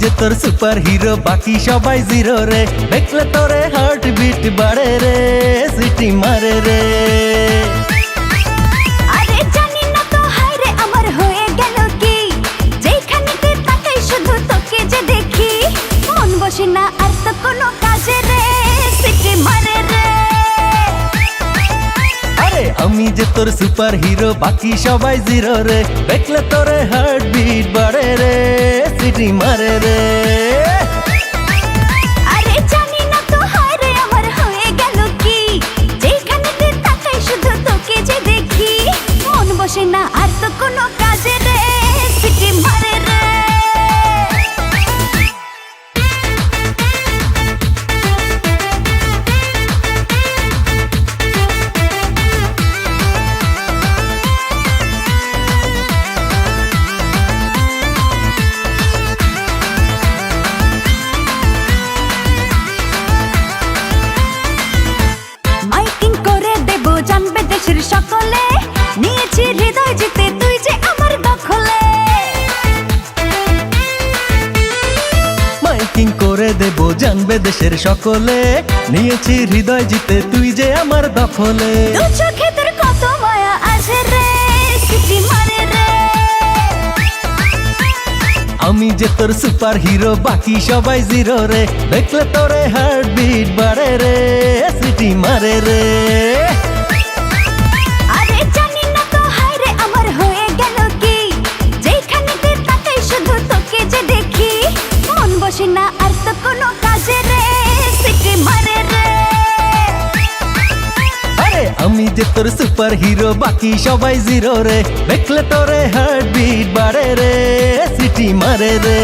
যে তোর super hero, বাকি সবাই জিরো রে। দেখলে তোরে হার্ট বিট বাড়ে রে, সিটি মারে রে। আরে জানি না তো হায় রে আমার হয়ে গেল কি, যেখানে তুই তাকাই শুধু তোকে যে দেখি। মন বসে না আর তো কোনো কাজে রে, সিটি মারে রে। আরে আমি যে তোর সুপার হিরো, বাকি সবাই জিরো রে। দেখলে তোরে হার্ট বিট বাড়ে রে, সিটি মারে রে। আরে জানি না তো হায় রে আমার হয়ে গেল কি, যেখানে তুই তাকাই শুধু তোকে যে দেখি। মন বসে না আর তো কোনো কাজে রে, সিটি মারে রে। মাইকিং করে দেব জানবে দেশের সকলে, নিয়েছি হৃদয় জিতে তুই যে আমার দখলে। মাইকিং করে দেব জানবে দেশের সকলে, নিয়েছি হৃদয় জিতে তুই যে আমার দখলে। দু চোখে তোর কত মায়া আছে রে, সিটি মারে রে। আমি যে তোর সুপার হিরো, বাকি সবাই জিরো রে। দেখলে তোরে হার্ট বিট বাড়ে রে, সিটি মারে রে। আরে জানি না তো হায় রে আমার হয়ে গেল কি, যেখানে তুই তাকাই শুধু তোকে যে দেখি। মন বসে না আর তো কোনো কাজে রে, সিটি মারে রে। আরে আমি যে তোর সুপার হিরো, বাকি সবাই জিরো রে। দেখলে তোরে হার্ট বিট বাড়ে রে, সিটি মারে রে।